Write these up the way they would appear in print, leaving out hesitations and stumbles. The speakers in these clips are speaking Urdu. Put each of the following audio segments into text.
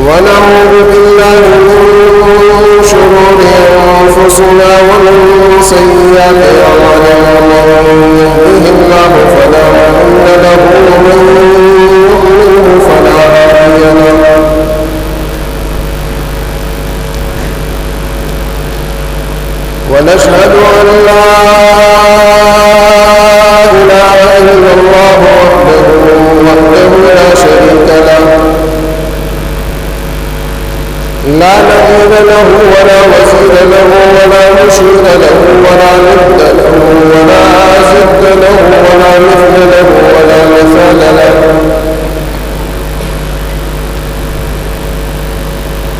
ونعوذ بالله من شرور أنفسنا ومن سيئات أعمالنا من يهده الله فلا مضل له ومن يضلل فلا هادي له ونشهد أن لا إله إلا الله وحده لا شريك له لا نظير له ولا وزير له ولا مشير له ولا ند له ولا ضد له ولا مثل له ولا مثال له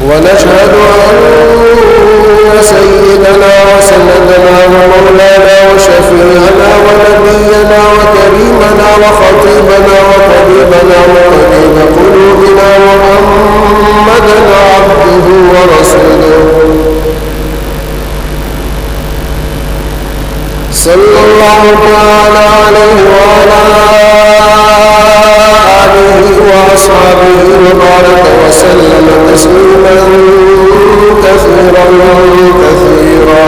ونشهد أن سيدنا وسندنا ومولانا وشفيعنا ونبينا وكريمنا وخطيبنا وطبيبنا وطبيب قلوبنا محمدا عبده ورسوله صلى الله تعالى عليه وعلى آله وأصحابه وبارك وسلم تسليما كثيرا كثيرا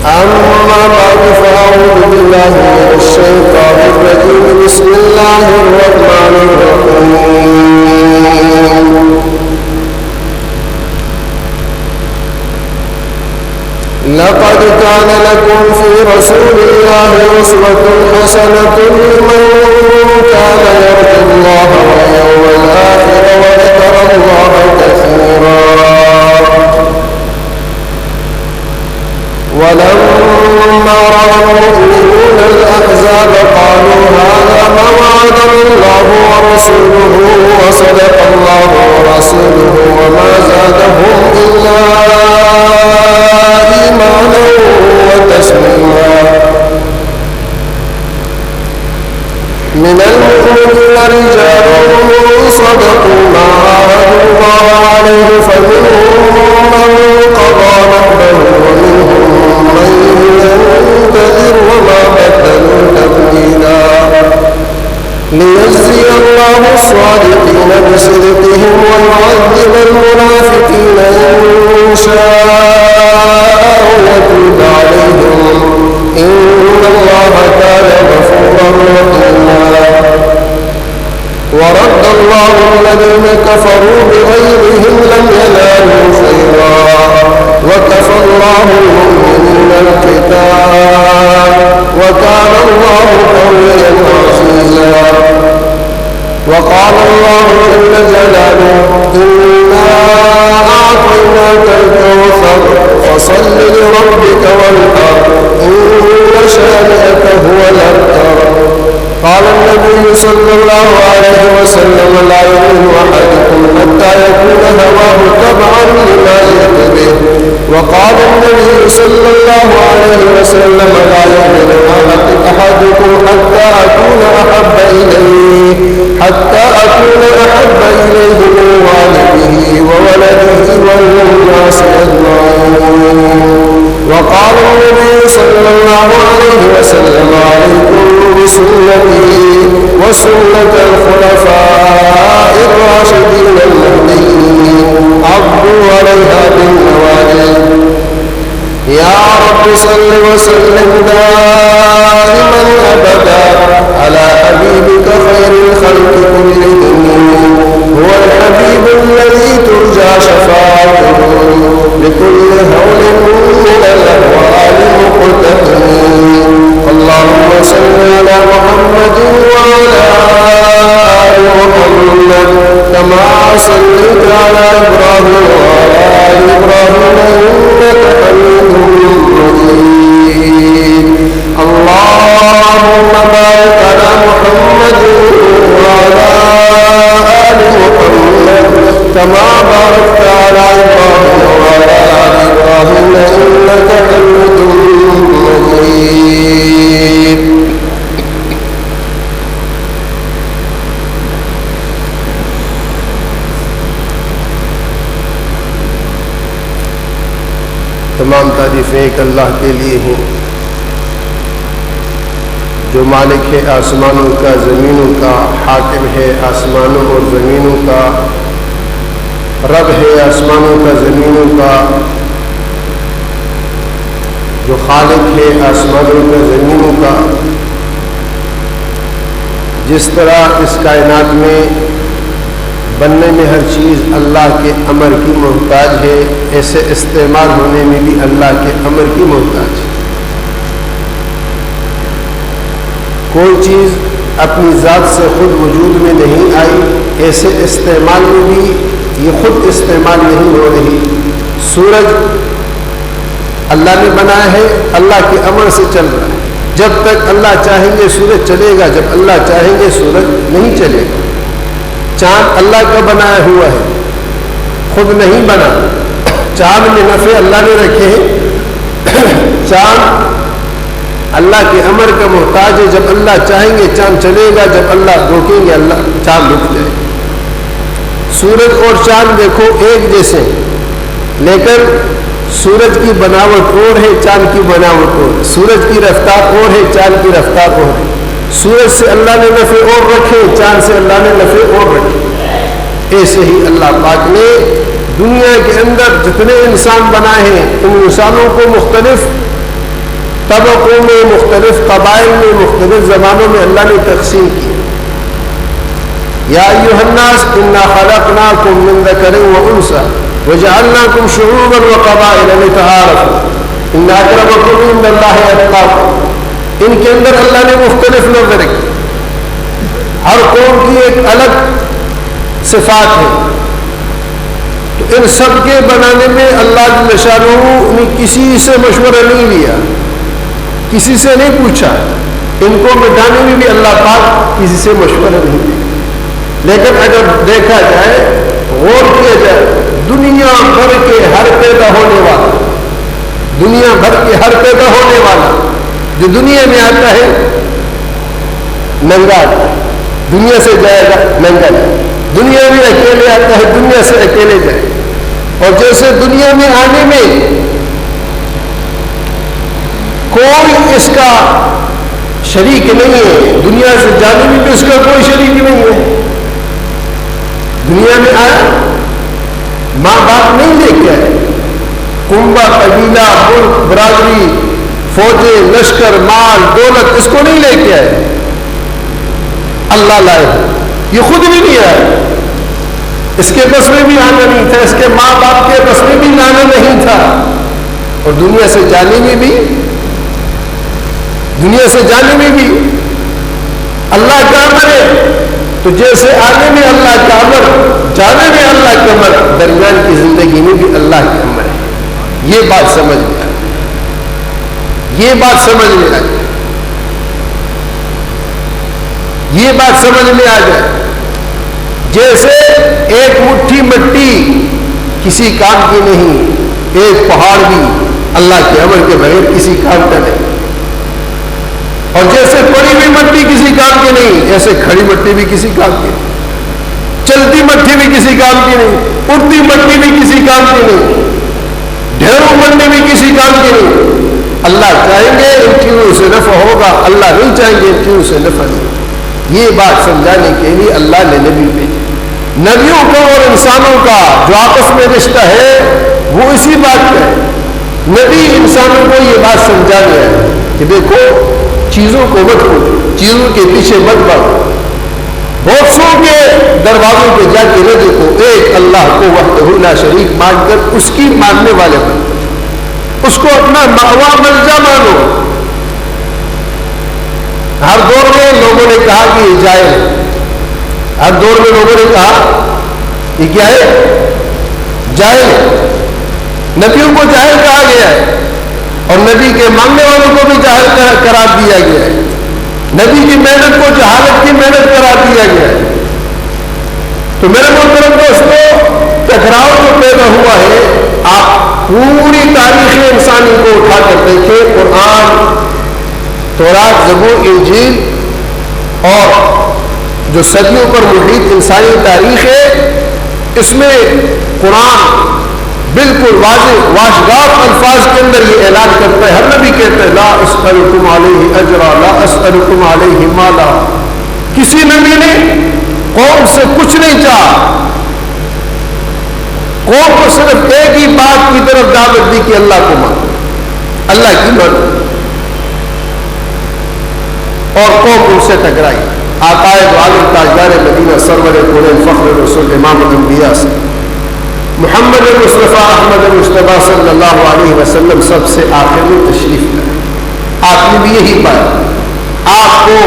أما بعد فأعوذ بالله من الشيطان الرجيم بسم الله الرحمن الرحيم لقد كان لكم في رسول الله أسوة حسنة لمن كان يرجو الله واليوم الآخر وذكر الله كثيرا ولما رأى المؤمنون الأحزاب قالوا هذا ما وعدنا الله ورسوله وصدق الله ورسوله وما زادهم إلا إيمانا وتسليما من المؤمنين رجال صدقوا ما عاهدوا الله عليه فمنهم من قضى نحبه ومنهم من ينتظر وما بدلوا تبديلا ليجزي الله الصادقين بصدقهم ويعذب المنافقين إن شاء ويتوب عليهم إن الله كان غفورا رحيما ورد الله الذين كفروا بغيظهم لم ينالوا خيرا وكفى الله المؤمنين القتال وكان الله قويا عزيزا وقال الله جل جلاله إنا أعطيناك الكوثر فصل لربك وانحر إن شانئك هو الأبتر قال النبي صلى الله عليه وسلم لا يؤمن أحدكم حتى يكون هواه تبعا لما جئت به وقال النبي صلى الله عليه وسلم لا يؤمن أحدكم حتى أكون أحب إليه من والده وولده والناس أجمعين وقال النبي صلى الله عليه وسلم عليكم بسنتي وسنة الخلفاء الراشدين المهديين عضوا عليها بالنواجذ يا رب صل وسلم دائما أبدا على حبيبك خير الخلق كلهم هو الحبيب الذي ترجى شفاعته لكل هول من الأهوال مقتحم اللهم صل على محمد وعلى آل محمد كما صليت على إبراهيم وعلى آل إبراهيم إنك حميد مجيد اللهم بارك على محمد وعلى آل محمد كما باركت على إبراهيم وعلى آل إبراهيم إنك حميد مجيد تمام تعریفیں ایک اللہ کے لیے ہیں جو مالک ہے آسمانوں کا زمینوں کا، حاکم ہے آسمانوں اور زمینوں کا، رب ہے آسمانوں کا زمینوں کا، جو خالق ہے آسمانوں کا زمینوں کا. جس طرح اس کائنات میں بننے میں ہر چیز اللہ کے امر کی محتاج ہے، ایسے استعمال ہونے میں بھی اللہ کے امر کی محتاج ہے. کوئی چیز اپنی ذات سے خود وجود میں نہیں آئی، ایسے استعمال میں بھی یہ خود استعمال نہیں ہو رہی. سورج اللہ نے بنایا ہے، اللہ کے امر سے چل رہا ہے. جب تک اللہ چاہیں گے سورج چلے گا، جب اللہ چاہیں گے سورج نہیں چلے گا. چاند اللہ کا بنایا ہوا ہے، خود نہیں بنا. چاند میں نفع اللہ نے رکھے ہیں. چاند اللہ کے امر کا محتاج ہے. جب اللہ چاہیں گے چاند چلے گا، جب اللہ روکیں گے اللہ چاند رک جائے گا. سورج اور چاند دیکھو ایک جیسے، لیکن سورج کی بناوٹ اور ہے، چاند کی بناوٹ اور ہے. سورج کی رفتار اور ہے، چاند کی رفتار اور ہے. سورج سے اللہ نے نفع اور رکھے، چاند سے اللہ نے نفع اور رکھے. ایسے ہی اللہ پاک نے دنیا کے اندر جتنے انسان بنائے ہیں، ان انسانوں کو مختلف طبقوں میں، مختلف قبائل میں، مختلف زمانوں میں اللہ نے تقسیم کی. یا ایھا الناس انا خلقناکم من ذکر وانثی وجعلناکم شعوبا وقبائل لتعارفوا ان اکرمکم عند اللہ اتقاکم. ان کے اندر اللہ نے مختلف لفظ رکھے. ہر قوم کی ایک الگ صفات ہے. تو ان سب کے بنانے میں اللہ جل شانہ نے کسی سے مشورہ نہیں لیا، کسی سے نہیں پوچھا. ان کو مٹانے میں بھی اللہ پاک کسی سے مشورہ نہیں لیا. لیکن اگر دیکھا جائے، غور کیا جائے، دنیا بھر کے ہر پیدا ہونے والا، دنیا بھر کے ہر پیدا ہونے والا جو دنیا میں آتا ہے ننگا آتا ہے، دنیا سے جائے گا ننگا جائے. دنیا میں اکیلے آتا ہے، دنیا سے اکیلے جائے. اور جیسے دنیا میں آنے میں کوئی اس کا شریک نہیں ہے، دنیا سے جانے میں بھی اس کا کوئی شریک نہیں ہے. دنیا میں آیا، ماں باپ نہیں لے کے آئے. کنبہ، قبیلہ، ملک، برادری، فوجیں، لشکر، مال، دولت، اس کو نہیں لے کے آئے، اللہ لائے. یہ خود بھی نہیں آیا، اس کے بس میں بھی آنا نہیں تھا، اس کے ماں باپ کے بس میں بھی لانا نہیں تھا. اور دنیا سے جانے میں بھی، دنیا سے جانے میں بھی اللہ کا امر ہے. تو جیسے آنے میں اللہ کا امر، جانے میں اللہ کا امر، درمیان کی زندگی میں بھی اللہ کا امر ہے. یہ بات سمجھ میں آئی، یہ بات سمجھ میں آئی، یہ بات سمجھ میں آ جائے. جیسے ایک مٹھی مٹی کسی کام کی نہیں، ایک پہاڑ بھی اللہ کے امر کے بغیر کسی کام کا نہیں. اور جیسے پڑی ہوئی مٹی کسی کام کی نہیں، ایسے کھڑی مٹی بھی کسی کام کی نہیں، چلتی مٹی بھی کسی کام کی نہیں، اڑتی مٹی بھی کسی کام کی نہیں، ڈھیروں مٹی بھی کسی کام کی نہیں. اللہ چاہیں گے ان چیزوں سے نفع ہوگا، اللہ نہیں چاہیں گے ان چیزوں سے نفع نہیں. یہ بات سمجھانے کے لیے اللہ نے نبی بھیجے. نبیوں کا اور انسانوں کا جو آپس میں رشتہ ہے وہ اسی بات کا ہے. نبی انسانوں کو یہ بات سمجھا گیا ہے کہ دیکھو چیزوں کو مت کھوجو، چیزوں کے پیچھے مت بھاگو، بہت سو کے دروازوں پہ جا کے نہ دیکھو، ایک اللہ کو وحدہ لا شریک مان کر اس کی ماننے والے بنو، اس کو اپنا مأوا ملجا مانو. ہر دور میں لوگوں نے کہا کہ یہ جائز ہے، ہر دور میں لوگوں نے کہا یہ کیا ہے، جائز ہے. نبیوں کو جاہل کہا گیا ہے اور نبی کے ماننے والوں کو بھی جاہل قرار دیا گیا ہے. نبی کی محنت کو جہالت کی محنت قرار دیا گیا ہے. تو میرے محترم دوستو، ٹکراؤ جو پیدا ہوا ہے، آپ پوری تاریخ انسانی کو اٹھا کر دیکھیں، قرآن، تورات، زبور، انجیل اور جو صدیوں پر محیط انسانی تاریخ ہے، اس میں قرآن بالکل واضح واشگاف الفاظ کے اندر یہ اعلان کرتا ہے. ہر نبی کہتا ہے لا اسألکم علیہ اجرا لا اسألکم علیہ مالا. کسی نبی نے قوم سے کچھ نہیں چاہا، قوم کو صرف ایک ہی بات کی طرف دعوت دی کہ اللہ کو مانو، اللہ کی مانو، اور قوم ان سے ٹکرائی. عقائد عالم تاجدار مدینہ سرور کونین فخر رسول امام الانبیاء سے محمد مصطفیٰ احمد مصطفیٰ صلی اللہ علیہ وسلم سب سے آخر میں تشریف لائے. آپ نے بھی یہی بات، آپ کو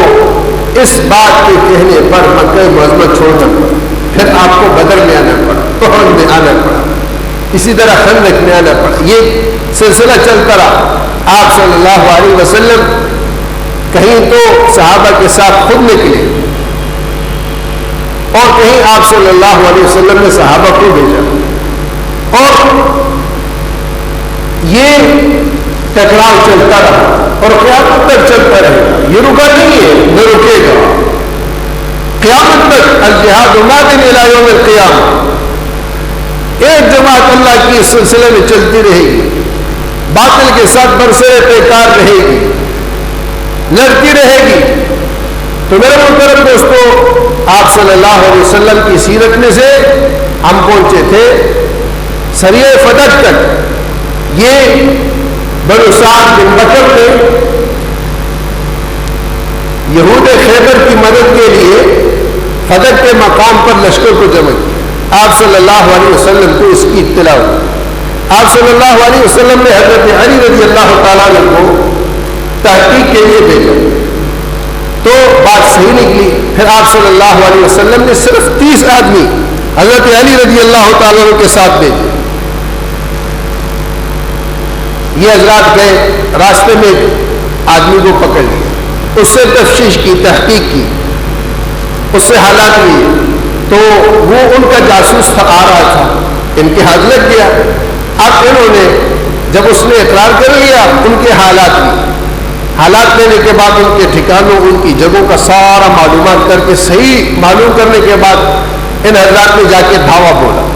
اس بات کے کہنے پر مکہ معظمہ چھوڑنا پڑا، پھر آپ کو بدر میں آنا پڑا، احد میں آنا پڑا، اسی طرح خندق میں آنا پڑا. یہ سلسلہ چلتا رہا. آپ صلی اللہ علیہ وسلم کہیں تو صحابہ کے ساتھ خود نکلے اور کہیں آپ صلی اللہ علیہ وسلم نے صحابہ کو بھیجا، اور یہ ٹکراؤ چلتا رہا اور قیامت تک چلتا رہے گا. یہ رکا نہیں ہے، نہ رکے گا قیامت تک. الجہاد ماضٍ الی یوم القیامہ. ایک جماعت اللہ کی اس سلسلے میں چلتی رہے گی، باطل کے ساتھ برسر پیکار رہے گی، لڑتی رہے گی. تو میرے محترم دوستو، آپ صلی اللہ علیہ وسلم کی سیرت میں سے ہم پہنچے تھے سریہ فتح تک. یہ بنو سعد بن بکر نے یہود خیبر کی مدد کے لیے فتح کے مقام پر لشکر کو جمع کیا. آپ صلی اللہ علیہ وسلم کو اس کی اطلاع ہوئی. آپ صلی اللہ علیہ وسلم نے حضرت علی رضی اللہ تعالیٰ عنہ کو تحقیق کے لیے بھیجا تو بات صحیح نکلی. پھر آپ صلی اللہ علیہ وسلم نے صرف 30 آدمی حضرت علی رضی اللہ تعالیٰ عنہ کے ساتھ بھیجے. یہ حضرات گئے، راستے میں آدمی کو پکڑ لیا، اس سے تفتیش کی، تحقیق کی، اس سے حالات لیے تو وہ ان کا جاسوس آ رہا تھا، ان کے ہاتھ لگ گیا. اب انہوں نے جب اس نے اقرار کر لیا ان کے حالات لیے، حالات لینے کے بعد ان کے ٹھکانوں، ان کی جگہوں کا سارا معلومات کر کے صحیح معلوم کرنے کے بعد ان حضرات نے جا کے دھاوا بولا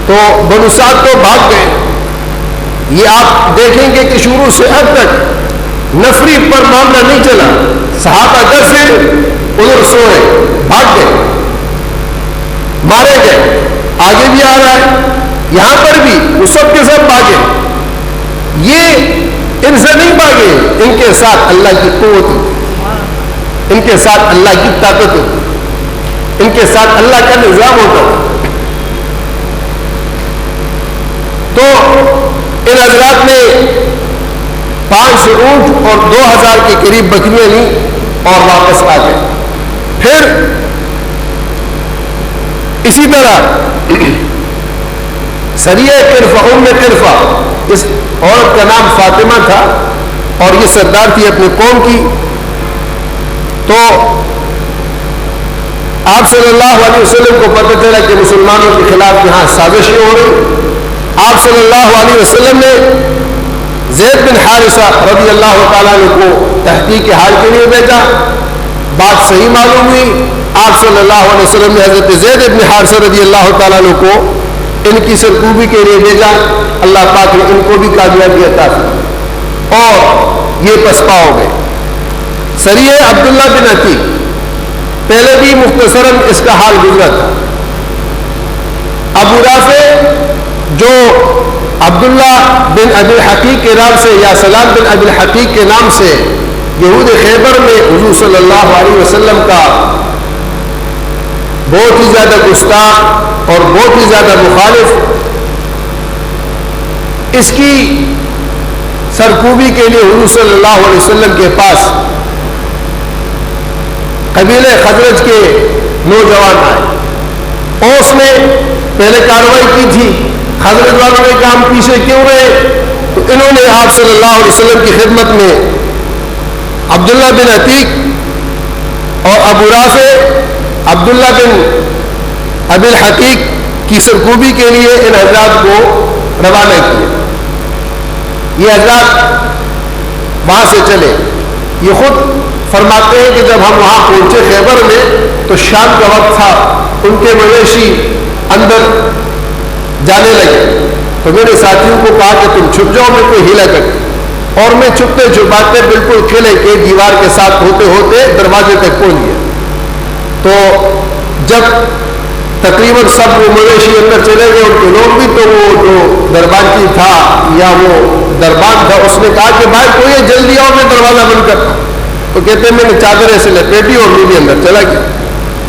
تو بنو سعد تو بھاگ گئے. یہ آپ دیکھیں گے کہ شروع سے اب تک نفری پر معاملہ نہیں چلا. صحابہ ڈر سے ادھر سوئے، بھاگ گئے، مارے گئے. آگے بھی آ رہا ہے، یہاں پر بھی وہ سب کے سب بھاگے. یہ ان سے نہیں بھاگے، ان کے ساتھ اللہ کی قوت ہوتی، ان کے ساتھ اللہ کی طاقت ہوتی، ان کے ساتھ اللہ کا نظام ہوتا. تو ان حضرات نے 500 اونٹ اور 2000 کے قریب بکریاں لی اور واپس آ گئے. پھر اسی طرح سریہ قرفہ، ام قرفہ، اس عورت کا نام فاطمہ تھا اور یہ سردار تھی اپنی قوم کی. تو آپ صلی اللہ علیہ وسلم کو پتہ چلا کہ مسلمانوں کے خلاف یہاں سازشیں ہو رہی. آپ صلی اللہ علیہ وسلم نے زید بن حارثہ رضی اللہ تعالیٰ عنہ کو تحقیق حال کے لیے بھیجا. بات صحیح معلوم ہوئی. آپ صلی اللہ علیہ وسلم نے حضرت زید بن حارثہ رضی اللہ تعالیٰ عنہ کو ان کی سرکوبی کے لیے بھیجا. اللہ پاک نے ان کو بھی کامیابی عطا کی اور یہ پسپا ہو گئے. سریہ عبداللہ بن عتیق، پہلے بھی مختصراً اس کا حال گزرا تھا. ابو رافع جو عبداللہ بن ابی الحقیق کے نام سے یا سلام بن ابی الحقیق کے نام سے یہود خیبر میں حضور صلی اللہ علیہ وسلم کا بہت ہی زیادہ گستاخ اور بہت ہی زیادہ مخالف، اس کی سرکوبی کے لیے حضور صلی اللہ علیہ وسلم کے پاس قبیلہ خزرج کے نوجوان آئے اور اس نے پہلے کارروائی کی تھی. خزرج والوں نے کہا ہم پیچھے کیوں رہے؟ تو انہوں نے آپ صلی اللہ علیہ وسلم کی خدمت میں عبداللہ بن عتیق اور ابو رافع عبداللہ بن ابی الحقیق کی سرکوبی کے لیے ان حضرات کو روانہ کیا. یہ حضرات وہاں سے چلے. یہ خود فرماتے ہیں کہ جب ہم وہاں پہنچے خیبر میں تو شام کا وقت تھا، ان کے مویشی اندر جانے لگے. تو تو میرے ساتھیوں کو کہا کہ تم چھپ جاؤ، میں کوئی ہیلا کر، اور میں چھپتے چھپاتے بالکل قلعے کے دیوار کے ساتھ ہوتے ہوتے دروازے تک پہنچ گیا. تو جب تقریباً سب وہ مویشی اندر چلے گئے ان کے لوگ بھی، تو وہ جو دربانچی تھا یا وہ دربان تھا اس نے کہا کہ بھائی کوئی جلدی آؤ، میں دروازہ بند کرتا ہوں. تو کہتے ہیں میں نے چادر ایسے لپیٹی اور میں بھی اندر چلا گیا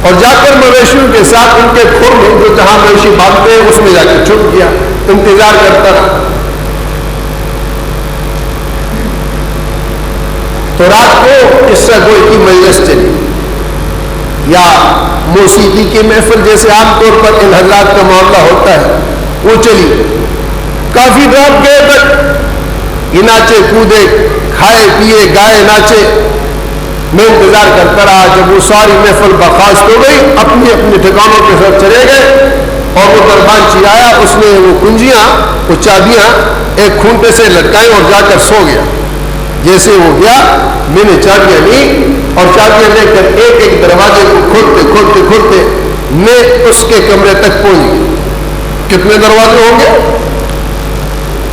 اور جا کر مویشیوں کے ساتھ ان کے کھر میں جو جہاں مویشی باندھتے ہیں اس میں جا کے چھپ گیا، انتظار کرتا رہا. تو رات کو قصہ گوئی کی مجلس چلی یا موسیقی کی محفل جیسے عام طور پر ان حضرات کا معاملہ ہوتا ہے وہ چلی. کافی رات گئے تک یہ ناچے کودے، کھائے پیے گائے ناچے. میں انتظار کرتا رہا. جب وہ ساری محفل برخاست ہو گئی اپنی اپنے ٹھکانوں کے ساتھ چلے گئے اور وہ دربانچی آیا، اس نے وہ کنجیاں وہ چابیاں ایک کھونٹے سے لٹکائیں اور جا کر سو گیا. جیسے وہ گیا میں نے چابیاں لی اور چابیاں لے کر ایک ایک دروازے کو کھولتے کھولتے کھولتے میں اس کے کمرے تک پہنچ گیا. کتنے دروازے ہوں گے؟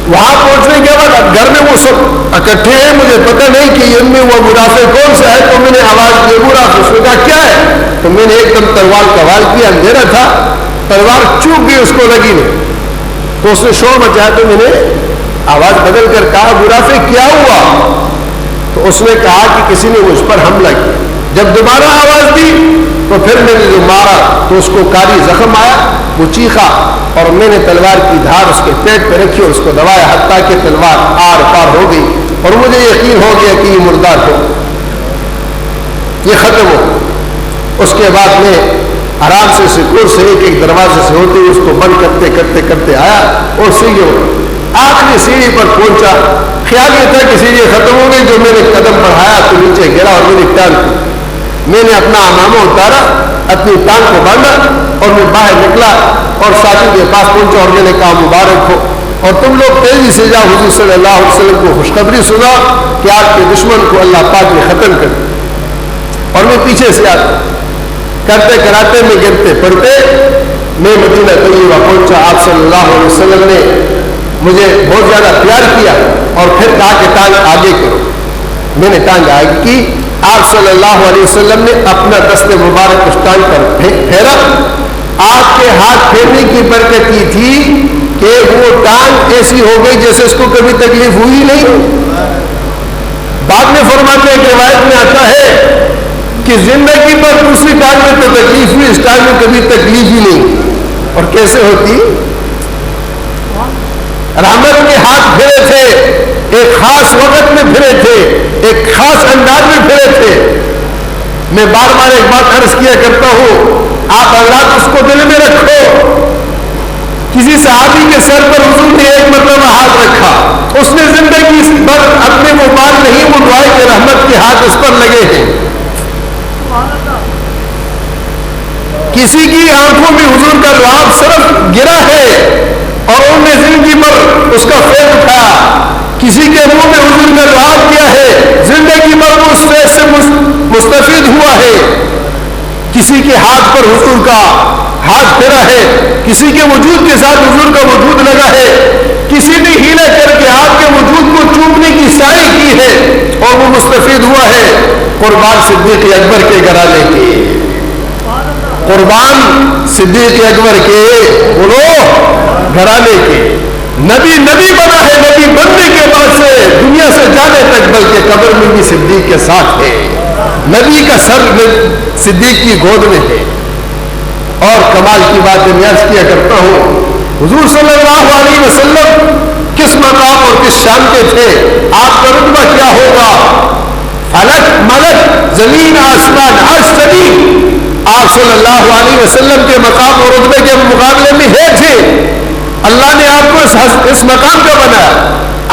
وہاں پہنچنے کے بعد گھر میں وہ سب اکٹھے ہیں، مجھے پتہ نہیں کہ ان میں وہ منافع کون سا ہے. تو میں نے آواز دی منافع، اس نے کہا کیا ہے؟ تو میں نے ایک دم تلوار کا وار کیا، اندھیرا تھا، تلوار چوک گئی، اس کو لگی نہیں. تو اس نے شور مچایا تو میں نے آواز بدل کر کہا منافع کیا ہوا؟ تو اس نے کہا کہ کسی نے مجھ پر حملہ کیا. جب دوبارہ آواز دی تو پھر میں نے جو مارا تو اس کو کاری زخم آیا، وہ چیخا اور میں نے تلوار کی دھار اس کے پیٹ پہ رکھی اور اس کو دبایا حتیٰ کہ تلوار آر پار ہو گئی اور مجھے یقین ہو گیا کہ یہ مردار ہو، یہ ختم ہو. اس کے بعد میں آرام سے سکون سے ایک ایک دروازے سے ہوتے اس کو بند کرتے کرتے کرتے آیا اور سیڑھی آخری سیڑھی پر پہنچا. خیال یہ تھا کہ سیڑھی ختم ہو گئی. جو میں نے قدم بڑھایا تو نیچے گرا اور میری ٹانگ کو، میں نے اپنا امامہ اتارا، اپنی ٹانگ کو باندھا اور میں باہر نکلا اور ساتھی کے پاس پہنچا اور میں نے کہا مبارک ہو اور تم لوگ تیزی سے جاؤ حضور صلی اللہ علیہ وسلم کو خوشخبری سنا کہ آپ کے دشمن کو اللہ پاک نے ختم کر. اور میں پیچھے سے آتا کرتے کراتے میں گرتے پڑتے میں مدینہ طیبہ پہنچا. آپ صلی اللہ علیہ وسلم نے مجھے بہت زیادہ پیار کیا اور پھر کہا کہ ٹانگ آگے کرو. میں نے ٹانگ آگے کی. آپ صلی اللہ علیہ وسلم نے اپنا دست مبارک اس ٹانگ پر پھیرا. آپ کے ہاتھ پھیرنے کی برکت یہ تھی کہ وہ ٹانگ ایسی ہو گئی جیسے اس کو کبھی تکلیف ہوئی نہیں. بعد میں فرماتے ہیں کہ روایت میں آتا ہے کہ زندگی پر دوسری ٹانگ میں تو تکلیف ہوئی، اس ٹانگ میں کبھی تکلیف ہی نہیں. اور کیسے ہوتی؟ رحمت کے ہاتھ پھرے تھے، ایک خاص وقت میں پھرے تھے، ایک خاص انداز میں پھرے تھے. میں بار بار ایک بات عرض کیا کرتا ہوں، آپ حضرات اس کو دل میں رکھو. کسی صحابی کے سر پر حضور نے ایک مرتبہ ہاتھ رکھا، اس نے زندگی پر اپنے وہ بال نہیں منڈوائے کہ رحمت کے ہاتھ اس پر لگے ہیں. کسی کی آنکھوں میں حضور کا لعاب صرف گرا ہے اور انہوں نے زندگی پر اس کا فیض اٹھایا. کسی کے منہ میں حضور نے لعاب کیا ہے، زندگی پر وہ اس فیض سے مستفید ہوا ہے. کسی کے ہاتھ پر حضور کا ہاتھ پھیرا ہے، کسی کے وجود کے ساتھ حضور کا وجود لگا ہے، کسی نے ہیلا کر کے آپ کے وجود کو چومنے کی سعی کی ہے اور وہ مستفید ہوا ہے. قربان صدیق اکبر کے گھرانے کے، قربان صدیق اکبر کے بولو گھرانے کے. نبی بنا ہے، نبی بننے کے بعد سے دنیا سے جانے تک بلکہ قبر میں بھی صدیق کے ساتھ ہے. نبی کا سر صدیق کی گود میں ہے. اور کمال کی بات میں عرض کیا کرتا ہوں، حضور صلی اللہ علیہ وسلم کس مقام اور کس شان کے تھے، آپ کا رتبہ کیا ہوگا، فلک ملک زمین آسمان عرش زمین آپ صلی اللہ علیہ وسلم کے مقام اور رتبے کے مقابلے میں ہے تھے. اللہ نے آپ کو اس مقام کا بنایا.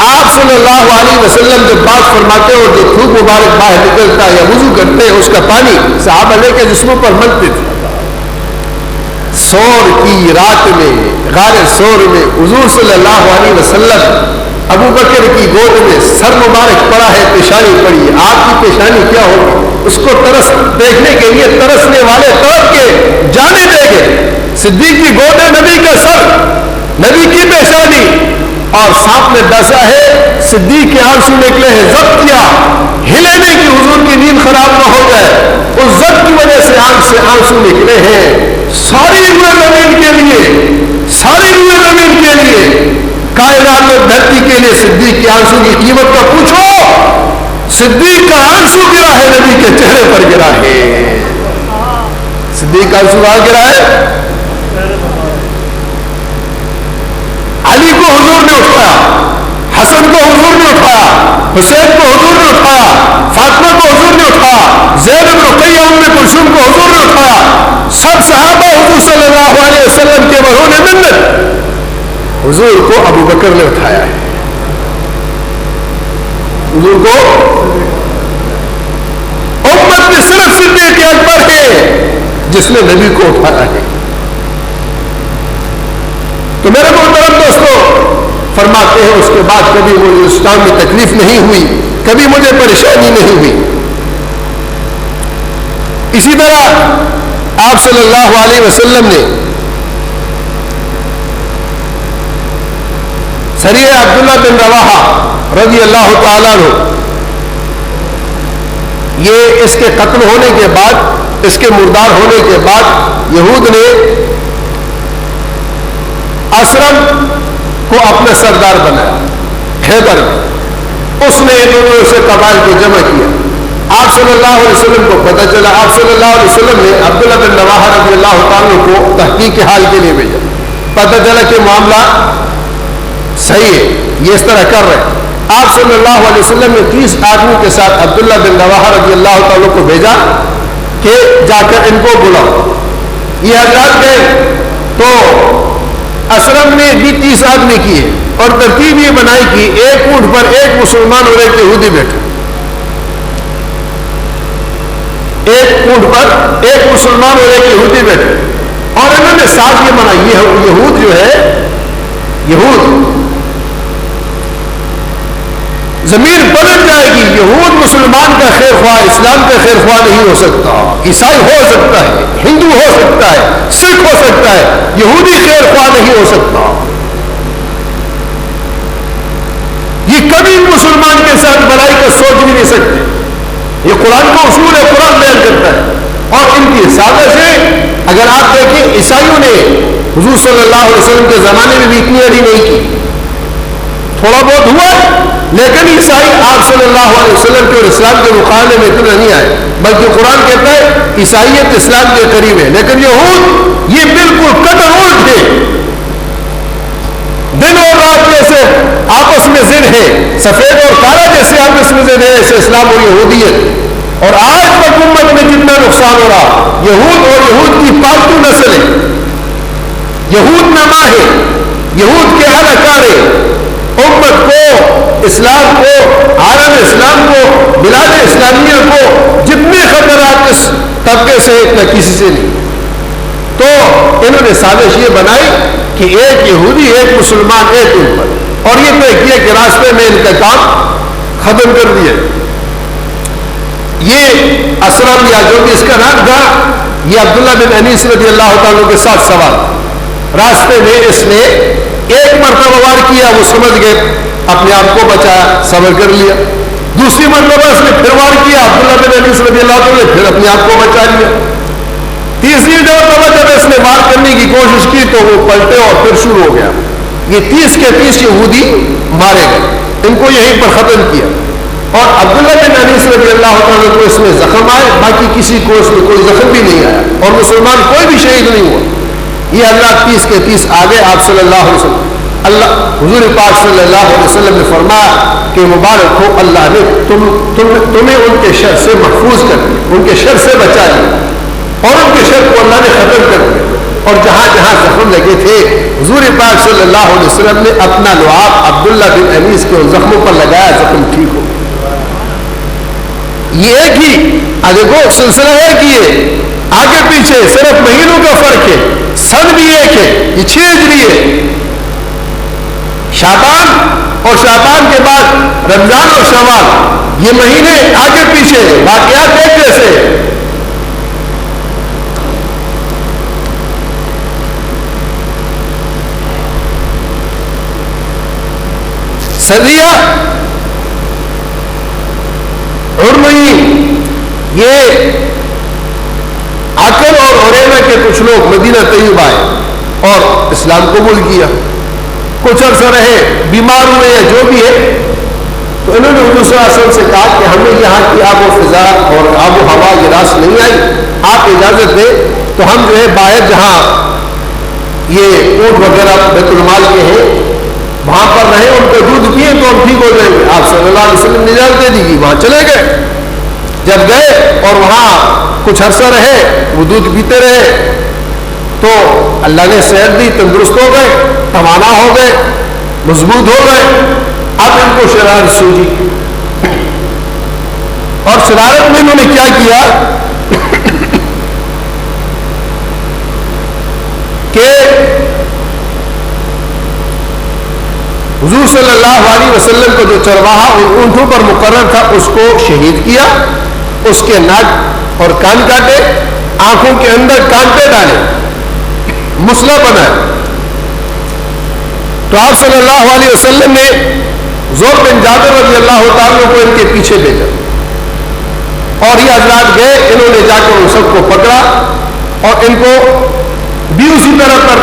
آپ صلی اللہ علیہ وسلم جب بات فرماتے اور جو تھوک مبارک باہر نکلتا یا وضو کرتے اس کا پانی صحابہ لے کے جسموں پر ملتے تھے. سور کی رات میں غار سور میں حضور صلی اللہ علیہ وسلم ابو بکر کی گود میں سر مبارک پڑا ہے، پیشانی پڑی ہے. آپ کی پیشانی کیا ہوگی؟ اس کو ترس دیکھنے کے لیے ترسنے والے تڑپ کے جانے دیں گے. صدیق کی گود ہے، نبی کا سر. نبی کی پیشانی اور سانپ نے ڈسا ہے, صدیق کے آنسو نکلے ہیں, ضبط کیا, ہلے نہیں کہ حضور کی نیند خراب نہ ہو جائے, اس ضبط کی وجہ سے آنکھ سے آنسو نکلے ہیں. ساری روئے زمین کے لیے, ساری روئے زمین کے لیے, کائنات اور دھرتی کے لیے صدیق کے آنسو کی قیمت کا پوچھو. صدیق کا آنسو گرا ہے, نبی کے چہرے پر گرا ہے. صدیق کا آنسو کہاں گرا ہے؟ علی کو حضور نے اٹھایا, حسن کو حضور نے اٹھایا, حسین کو حضور نے اٹھایا, فاطمہ کو حضور نے اٹھایا, زینب رقیہ ام کلثوم کو حضور نے اٹھایا. سب صحابہ حضور صلی اللہ علیہ وسلم کے مرہون منت, حضور کو ابو بکر نے اٹھایا ہے. حضور کو امت میں صرف صدیق اکبر ہے جس نے نبی کو اٹھایا ہے. تو میرے محترم دوستو, فرماتے ہیں اس کے بعد کبھی مجھے اس کام میں تکلیف نہیں ہوئی, کبھی مجھے پریشانی نہیں ہوئی. اسی طرح آپ صلی اللہ علیہ وسلم نے سریہ عبداللہ بن رواحہ رضی اللہ تعالیٰ عنہ, یہ اس کے قتل ہونے کے بعد, اس کے مردار ہونے کے بعد یہود نے اسرم کو اپنا سردار بنایا خیبر میں. اس نے ان دونوں سے قبائل کو جمع کیا. آپ صلی اللہ علیہ وسلم کو پتہ چلا, آپ صلی اللہ علیہ وسلم نے عبداللہ بن رواحہ رضی اللہ تعالیٰ کو تحقیق کے حال کے لیے بھیجا. پتہ چلا کہ معاملہ صحیح ہے, یہ اس طرح کر رہے ہیں. آپ صلی اللہ علیہ وسلم نے 30 آدمیوں کے ساتھ عبداللہ بن رواحہ رضی اللہ تعالیٰ کو بھیجا کہ جا کر ان کو بلاؤ. یہ حضرات گئے تو اسرم نے بھی 30 آدمی کیے اور ترتیب یہ بنائی کہ ایک اونٹ پر ایک مسلمان اور ایک یہودی بیٹھا. ایک اونٹ پر ایک مسلمان اور ایک یہودی بیٹھے, اور انہوں نے ساتھ یہ بنائی, یہود جو ہے, یہود زمین بدل جائے گی. یہود مسلمان کا خیر خواہ, اسلام کا خیر خواہ نہیں ہو سکتا. عیسائی ہو سکتا ہے, ہندو ہو سکتا ہے, سکھ ہو سکتا ہے, یہودی خیر خواہ نہیں ہو سکتا. یہ کبھی مسلمان کے ساتھ برائی کا سوچ بھی نہیں سکتے. یہ قرآن کا اصول ہے, قرآن بیان کرتا ہے. اور ان کی سازش ہے. اگر آپ دیکھیں عیسائیوں نے حضور صلی اللہ علیہ وسلم کے زمانے میں بھی اتنی اڑی نہیں کی, تھوڑا بہت ہوا, لیکن عیسائی آپ صلی اللہ علیہ وسلم کے اور اسلام کے مقابلے میں اتنا نہیں آئے. بلکہ قرآن کہتا ہے عیسائیت اسلام کے قریب ہے, لیکن یہود یہ بالکل قطع الٹ ہے. دن اور رات جیسے آپس میں ضد ہے, سفید اور کالا جیسے آپس میں ضد ہے, ایسے اسلام اور یہودیت. اور آج حکومت میں جتنا نقصان ہو رہا, یہود اور یہود کی پالتو نسلیں, یہود نما ہے, یہود کے اہلکارے امت کو, اسلام کو, عالم اسلام کو, بلاد اسلامیہ کو جتنے خطرات اس طبقے سے نہ کسی سے نہیں. تو انہوں نے سازش یہ بنائی کہ ایک یہودی ایک مسلمان ایک ان پر, اور یہ طے کیا کہ راستے میں ان کا کام ختم کر دیا. یہ اسرم یا جو بھی اس کا نام تھا, یہ عبداللہ بن انیس رضی اللہ تعالیٰ کے ساتھ سوال. راستے میں اس نے ایک مرتبہ وار کیا, وہ سمجھ گئے, اپنے آپ کو بچایا, صبر کر لیا. دوسری مرتبہ اس نے پھر وار کیا, عبداللہ بن انیس رضی اللہ تعالیٰ نے پھر اپنے آپ کو بچا لیا. تیسری مرتبہ جب اس نے وار کرنے کی کوشش کی تو وہ پلٹے اور پھر شروع ہو گیا. یہ 30 کے 30 یہودی مارے گئے, ان کو یہیں پر ختم کیا. اور عبداللہ بن انیس رضی اللہ تعالیٰ کو اس میں زخم آئے, باقی کسی کو اس میں کوئی زخم بھی نہیں آیا, اور مسلمان کوئی بھی شہید نہیں ہوا. یہ اللہ 30 کے 30 آگے آپ صلی اللہ علیہ وسلم, اللہ حضور پاک صلی اللہ علیہ وسلم نے فرمایا کہ مبارک ہو اللہ نے تمہیں ان کے شر سے محفوظ کر دیا, ان کے شر سے بچا لیا, اور ان کے شر کو اللہ نے ختم کر دیا. اور جہاں جہاں زخم لگے تھے حضور پاک صلی اللہ علیہ وسلم نے اپنا لعاب عبداللہ بن انیس کے ان زخموں پر لگایا, زخم ٹھیک ہو. یہ ایک ہی دیکھو سلسلہ ایک ہی ہے, آگے پیچھے صرف مہینوں کا فرق ہے, سن بھی ایک ہے, یہ 6 ہجری ہے. شعبان اور شعبان کے بعد رمضان اور شوال, یہ مہینے آگے پیچھے, واقعات ایک جیسے. سریہ عرمئی، یہ عقل اور عرینا کے کچھ لوگ مدینہ طیبہ آئے اور اسلام قبول کیا، کچھ عرصہ رہے، بیمار ہوئے یا جو بھی ہے، تو انہوں نے حضور صلی اللہ علیہ وسلم سے کہا کہ ہمیں یہاں کی آب و فضا اور آب و ہوا یہ راس نہیں آئی، آپ اجازت دیں تو ہم جو ہے باہر جہاں یہ اونٹ وغیرہ بیت المال کے ہیں وہاں پر رہیں، ان کو دودھ پیے تو ہم ٹھیک ہو جائیں گے۔ آپ صلی اللہ علیہ وسلم نے اجازت دے دی، وہاں چلے گئے۔ جب گئے اور وہاں کچھ عرصہ رہے، وہ دودھ پیتے رہے، تو اللہ نے صحت دی، تندرست ہو گئے، توانا ہو گئے، مضبوط ہو گئے۔ اب ان کو شرارت سوجی، اور شرارت میں انہوں نے کیا کیا کہ حضور صلی اللہ علیہ وسلم کو جو چرواہا ان اونٹوں پر مقرر تھا اس کو شہید کیا، اس کے ناک اور کان کاٹے، آنکھوں کے اندر کانٹے ڈالے، مسئلہ بنائے۔ تو آپ صلی اللہ علیہ وسلم نے زور بن جابر رضی اللہ تعالیٰ کو ان کے پیچھے بھیجا، اور یہ حضرات گئے، انہوں نے جا کر ان سب کو پکڑا اور ان کو بھی اسی طرح پر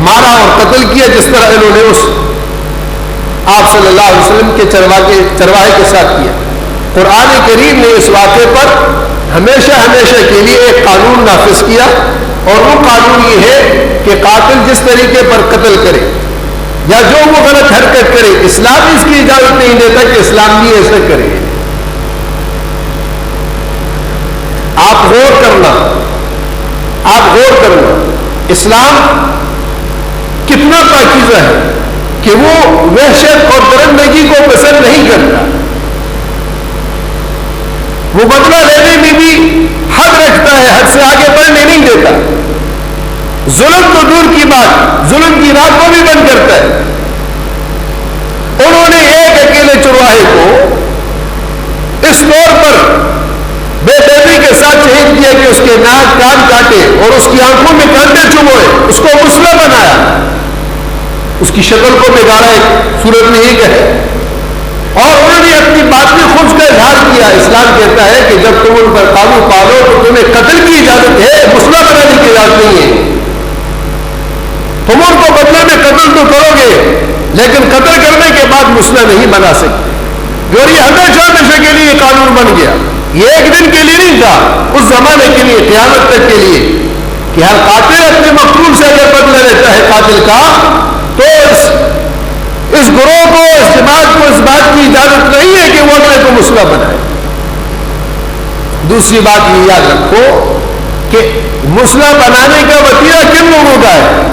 مارا اور قتل کیا جس طرح انہوں نے اس آپ صلی اللہ علیہ وسلم کے چرواہے کے ساتھ کیا۔ قرآن کریم نے اس واقعے پر ہمیشہ ہمیشہ کے لیے ایک قانون نافذ کیا، اور وہ قانون یہ ہے کہ قاتل جس طریقے پر قتل کرے یا جو وہ غلط حرکت کرے، اسلام اس کی اجازت نہیں دیتا کہ اسلام بھی ایسا کرے۔ آپ غور کرنا اسلام کتنا پاکیزہ ہے کہ وہ وحشت اور درندگی کو پسند نہیں کرتا، وہ بدلہ لینے میں بھی حد رکھتا ہے، حد سے آگے بڑھنے نہیں دیتا۔ ظلم تو دور کی بات، ظلم کی رات کو بھی بند کرتا ہے۔ انہوں نے ایک اکیلے چرواہے کو اس طور پر بے دردی کے ساتھ شہید کیا کہ اس کے ناک کان کاٹے اور اس کی آنکھوں میں کانٹے چبھوئے، اس کو مسئلہ بنایا، اس کی شکل کو بگاڑا، ایک صورت میں ہی کہے، اور انہوں نے اپنی باطنی خبز کا اظہار کیا۔ اسلام کہتا ہے کہ جب تم ان پر قابو پالو تو تمہیں قتل کی اجازت ہے، مسئلہ بنانے کی اجازت نہیں ہے۔ تم ان کو بدلے میں قتل تو کرو گے لیکن قتل کرنے کے بعد مسئلہ نہیں بنا سکتے۔ اور یہ ہمیشہ ہمیشہ کے لیے قانون بن گیا، یہ ایک دن کے لیے نہیں تھا، اس زمانے کے لیے، قیامت تک کے لیے، کہ ہر قاتل اپنے مقتول سے اگر بدلہ لیتا ہے قاتل کا، تو اس گروہ کو، اس جماعت کو اس بات کی اجازت نہیں ہے کہ وہ اگلے کو مسئلہ بنائے۔ دوسری بات یہ یاد رکھو کہ مسئلہ بنانے کا وتیرہ کن لوگوں کا ہے؟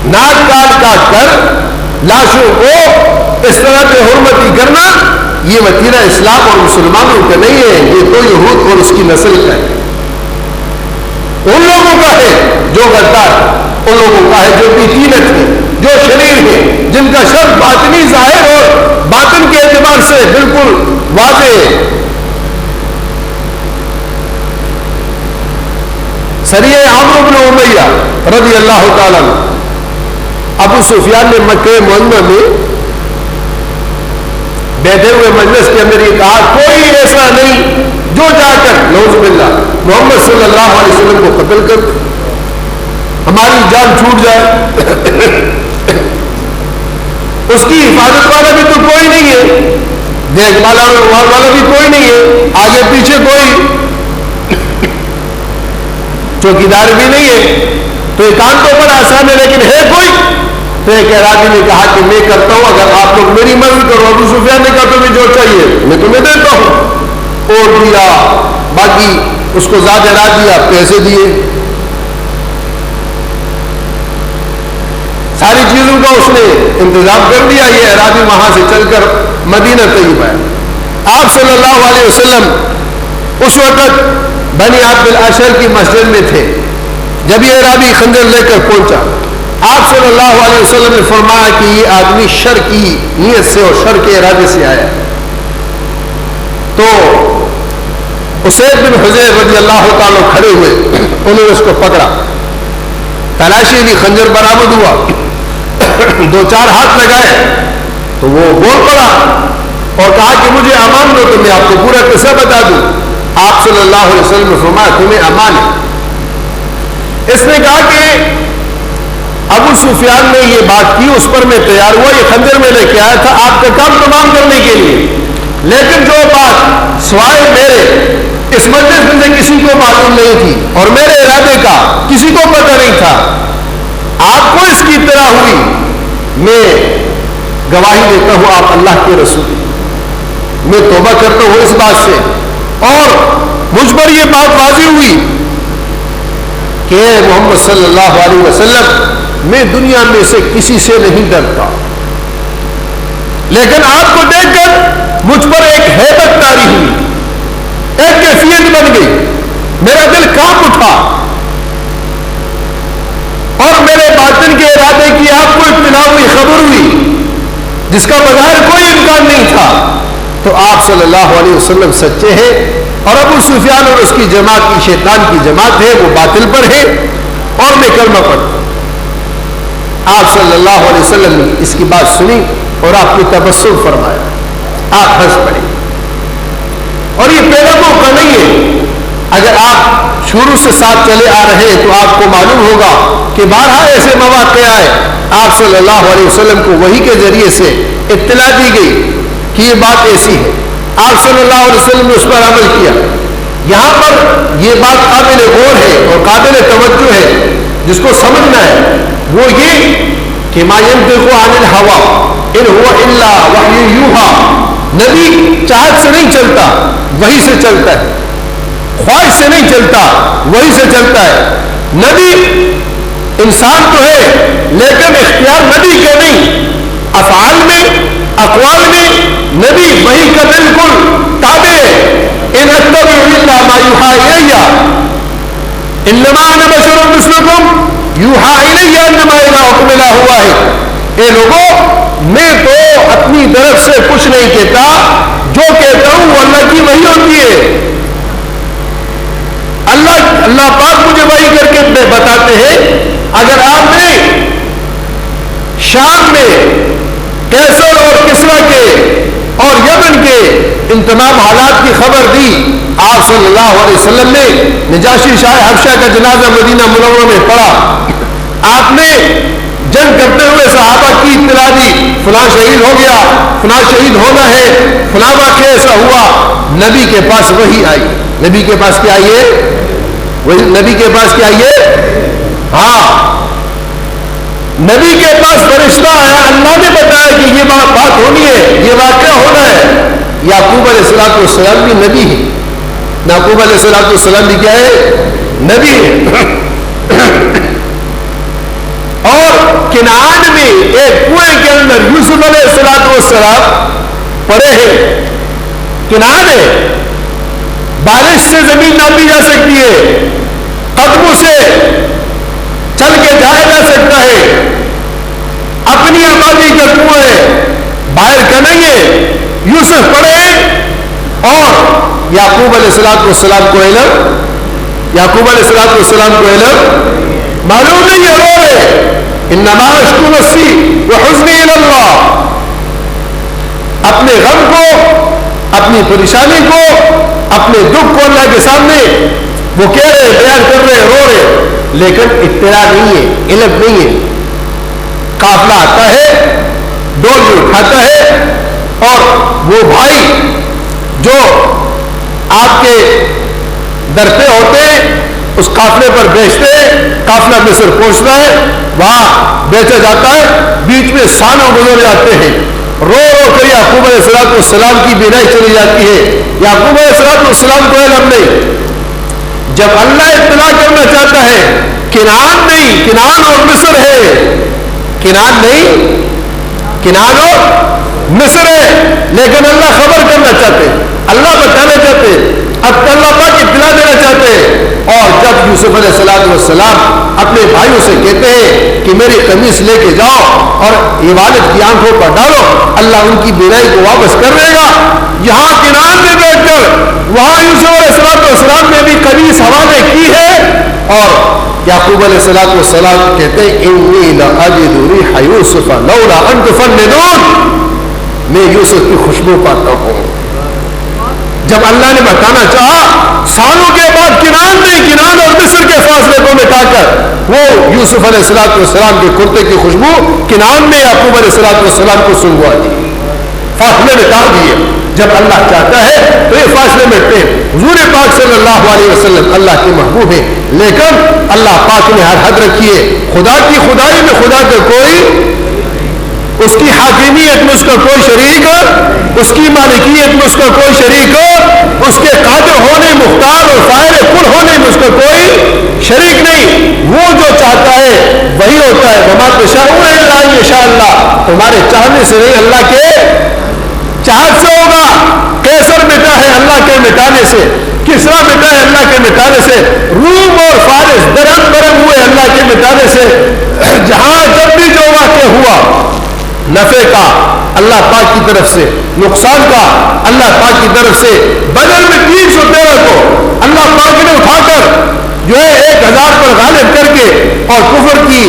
ناک کاٹ کاٹ کر لاشوں کو اس طرح بے حرمتی کرنا، یہ وتیرہ اسلام اور مسلمانوں کا نہیں ہے، یہ تو یہود اور اس کی نسل کا ہے۔ ان لوگوں کا ہے جو غدار ہے، ان لوگوں کا ہے جو بیتینت ہے، جو شریر ہے، جن کا شر باطنی ظاہر اور باطن کے اعتبار سے بالکل واضح ہے۔ سریہ عمرو بن امیہ رضی اللہ تعالیٰ عنہ، ابو سفیان نے مکہ معظمہ میں بیٹھے ہوئے مجلس کے اندر یہ کہا، کوئی ایسا نہیں جو جا کر نعوذ باللہ محمد صلی اللہ علیہ وسلم کو قتل کر ہماری جان چھوٹ جائے، اس کی حفاظت والا بھی تو کوئی نہیں ہے، دیکھ والا بھی کوئی نہیں ہے، آگے پیچھے کوئی چوکیدار بھی نہیں ہے، تو یہ کام تو بڑا آسان ہے، لیکن ہے کوئی؟ تو ایک اعرابی نے کہا کہ میں کرتا ہوں، اگر آپ لوگ میری مدد کرو۔ ابو سفیان نے کہا تمہیں جو چاہیے میں تمہیں دیتا ہوں، اور دیا، باقی اس کو زیادہ ڈرا دیا، پیسے دیے، ساری چیزوں کا اس نے انتظام کر دیا۔ یہ اعرابی وہاں سے چل کر مدینہ طیبہ ہے۔ آپ صلی اللہ علیہ وسلم اس وقت بنی عبد الاشر کی مسجد میں تھے، جب یہ اعرابی خنجر لے کر پہنچا، آپ صلی اللہ علیہ وسلم نے فرمایا کہ یہ آدمی شر کی نیت سے اور شر کے ارادے سے آیا۔ تو اسید بن حضیر رضی اللہ تعالیٰ کھڑے ہوئے، انہوں نے اس کو پکڑا، تلاشی لی، خنجر برآمد ہوا، دو چار ہاتھ لگائے تو وہ بول پڑا اور کہا کہ مجھے امان دو تو میں آپ کو پورا قصہ بتا دوں. آپ صلی اللہ علیہ وسلم نے فرمایا تمہیں امان ہے. اس نے کہا کہ ابو سفیان نے یہ بات کی, اس پر میں تیار ہوا, یہ خنجر میں لے کے آیا تھا آپ کا کام تمام کرنے کے لیے, لیکن جو بات سوائے میرے اس مجلس میں سے کسی کو معلوم نہیں تھی اور میرے ارادے کا کسی کو پتہ نہیں تھا, آپ کو اس کی اطلاع ہوئی, میں گواہی دیتا ہوں آپ اللہ کے رسول, میں توبہ کرتا ہوں اس بات سے, اور مجھ پر یہ بات واضح ہوئی کہ محمد صلی اللہ علیہ وسلم میں دنیا میں سے کسی سے نہیں ڈرتا, لیکن آپ کو دیکھ کر مجھ پر ایک ہیبت طاری ہوئی, ایک کیفیت بن گئی, میرا دل کانپ اٹھا اور میرے باطن کے ارادے کی آپ کو اطلاع ہوئی, خبر ہوئی جس کا بغیر کوئی امکان نہیں تھا. تو آپ صلی اللہ علیہ وسلم سچے ہیں اور ابو سفیان اور اس کی جماعت کی شیطان کی جماعت ہے وہ باطل پر ہے اور میں کلمہ پڑھتا ہوں. آپ صلی اللہ علیہ وسلم نے اس کی بات سنی اور آپ نے تبسم فرمایا, آپ ہنس پڑے. اور یہ پہلا موقع نہیں ہے, اگر آپ شروع سے ساتھ چلے آ رہے ہیں تو آپ کو معلوم ہوگا کہ بارہا ایسے مواقع آئے آپ صلی اللہ علیہ وسلم کو وحی کے ذریعے سے اطلاع دی گئی کہ یہ بات ایسی ہے, آپ صلی اللہ علیہ وسلم نے اس پر عمل کیا. یہاں پر یہ بات قابل غور ہے اور قابل توجہ ہے, جس کو سمجھنا ہے وہ یہ کہ ما ينطق عن الهوى ان هو الا وحی یوحی, نبی چاہت سے نہیں چلتا وحی سے چلتا ہے, خواہش سے نہیں چلتا وحی سے چلتا ہے. نبی انسان تو ہے لیکن اختیار نبی کے نہیں, افعال میں اقوال میں نبی وحی کا بالکل تابع ہے. ان اتبع الا ما یوحی الی انما انا بشر مثلکم یوحی الی انما الہکم الہ واحد. اے لوگوں میں تو اپنی طرف سے کچھ نہیں کہتا, جو کہتا ہوں وہ اللہ کی وحی ہوتی ہے. اللہ پاک مجھے وحی کر کے بتاتے ہیں. اگر آپ نے شام میں کیسر اور کسرا کے اور یمن کے ان تمام حالات کی خبر دی, آپ صلی اللہ علیہ وسلم نے نجاشی شاہ حبشہ کا جنازہ مدینہ منورہ میں پڑھا, آپ نے جنگ کرتے ہوئے صحابہ کی اطلاع دی, فلاں شہید ہو گیا, فلاں شہید ہونا ہے, فلاں واقعہ ایسا ہوا. نبی کے پاس وہی آئی, نبی کے پاس کیا آئیے, وہی نبی کے پاس کیا آئیے, ہاں نبی کے پاس فرشتہ آیا, اللہ نے بتایا کہ یہ بات ہونی ہے, یہ واقعہ ہونا ہے. یعقوب علیہ السلام بھی نبی ہے, یعقوب علیہ السلام بھی کیا ہے, نبی ہے. اور کنعان میں ایک کنویں کے اندر یوسف علیہ السلام پڑے ہیں, کنعان ہے, بارش سے زمین ناپی جا سکتی ہے, قدموں سے چل کے جایا جا سکتا ہے, اپنی آبادی کا کنواں ہے, باہر کا نہیں ہے. یوسف پڑھے اور یعقوب علیہ السلام کو علم, یعقوب علیہ السلام کو علم معلوم نہیں ہے, رو رہے انما اشکو بثی وحزنی الی اللہ, اپنے غم کو, اپنی پریشانی کو, اپنے دکھ کو اللہ کے سامنے وہ کہہ رہے, بیان کر رہے, رو رہے, لیکن اطلاع نہیں ہے, علم نہیں ہے. قافلہ آتا ہے, ڈول بھی اٹھاتا ہے, اور وہ بھائی جو آپ کے در پہ ہوتے اس قافلے پر بیچتے, قافلہ مصر پہنچتا ہے, وہاں بیچا جاتا ہے, بیچ میں سالوں گزر جاتے ہیں, رو رو کر یعقوب علیہ السلام کی بینائی چلی جاتی ہے. یعقوب علیہ السلام کو علم نہیں. جب اللہ اطلاع کرنا چاہتا ہے, کنعان نہیں, کنعان اور مصر ہے, کنعان نہیں, کنعان اور مصر ہے, لیکن اللہ خبر کرنا چاہتے, اللہ بتانا چاہتے, اب اللہ پاک اطلاع دینا چاہتے ہیں. اور جب یوسف علیہ السلام اپنے بھائیوں سے کہتے ہیں کہ میری قمیص لے کے جاؤ اور یہ والد کی آنکھوں پر ڈالو, اللہ ان کی بینائی کو واپس کر دے گا. یہاں کنعان میں بیٹھ کر وہاں یوسف علیہ السلام نے بھی قمیص حوالے کی ہے, اور یعقوب علیہ السلام کہتے ہیں انی لاجد ریح یوسف لولا ان تفندون، میں یوسف کی خوشبو پاتا ہوں. جب اللہ نے بتانا چاہا سالوں کے بعد کنعان اور مصر کے فاصلے کو مٹا کر وہ یوسف علیہ السلام کے کرتے کی خوشبو کنعان میں یعقوب علیہ السلام کو سنگوا دی، فاصلے مٹا دیے. جب اللہ چاہتا ہے تو یہ فاصلے مٹتے ہیں. حضور پاک صلی اللہ علیہ وسلم اللہ کے محبوب ہیں، لیکن اللہ پاک نے ہر حد رکھی ہے. خدا کی خدائی میں خدا کا کوئی، اس کی حاکمیت میں اس کا کوئی شریک، اس کی مالکیت میں اس کا کوئی شریک، اس کے قادر ہونے، مختار اور فاعل کل ہونے میں اس کا کوئی شریک نہیں. وہ جو چاہتا ہے وہی ہوتا ہے. وما تشاءون الا ان یشاء اللہ، تمہارے چاہنے سے نہیں اللہ کے چاہت سے ہوگا. کیسر مٹا ہے اللہ کے مٹانے سے، کسرا مٹا ہے اللہ کے مٹانے سے، روم اور فارس درم برم ہوئے اللہ کے مٹانے سے. جہاں جب بھی جو واقع ہوا، نفع کا اللہ پاک کی طرف سے، نقصان کا اللہ پاک کی طرف سے. بدر میں 313 کو اللہ پاک نے اٹھا کر جو ہے 1000 پر غالب کر کے اور کفر کی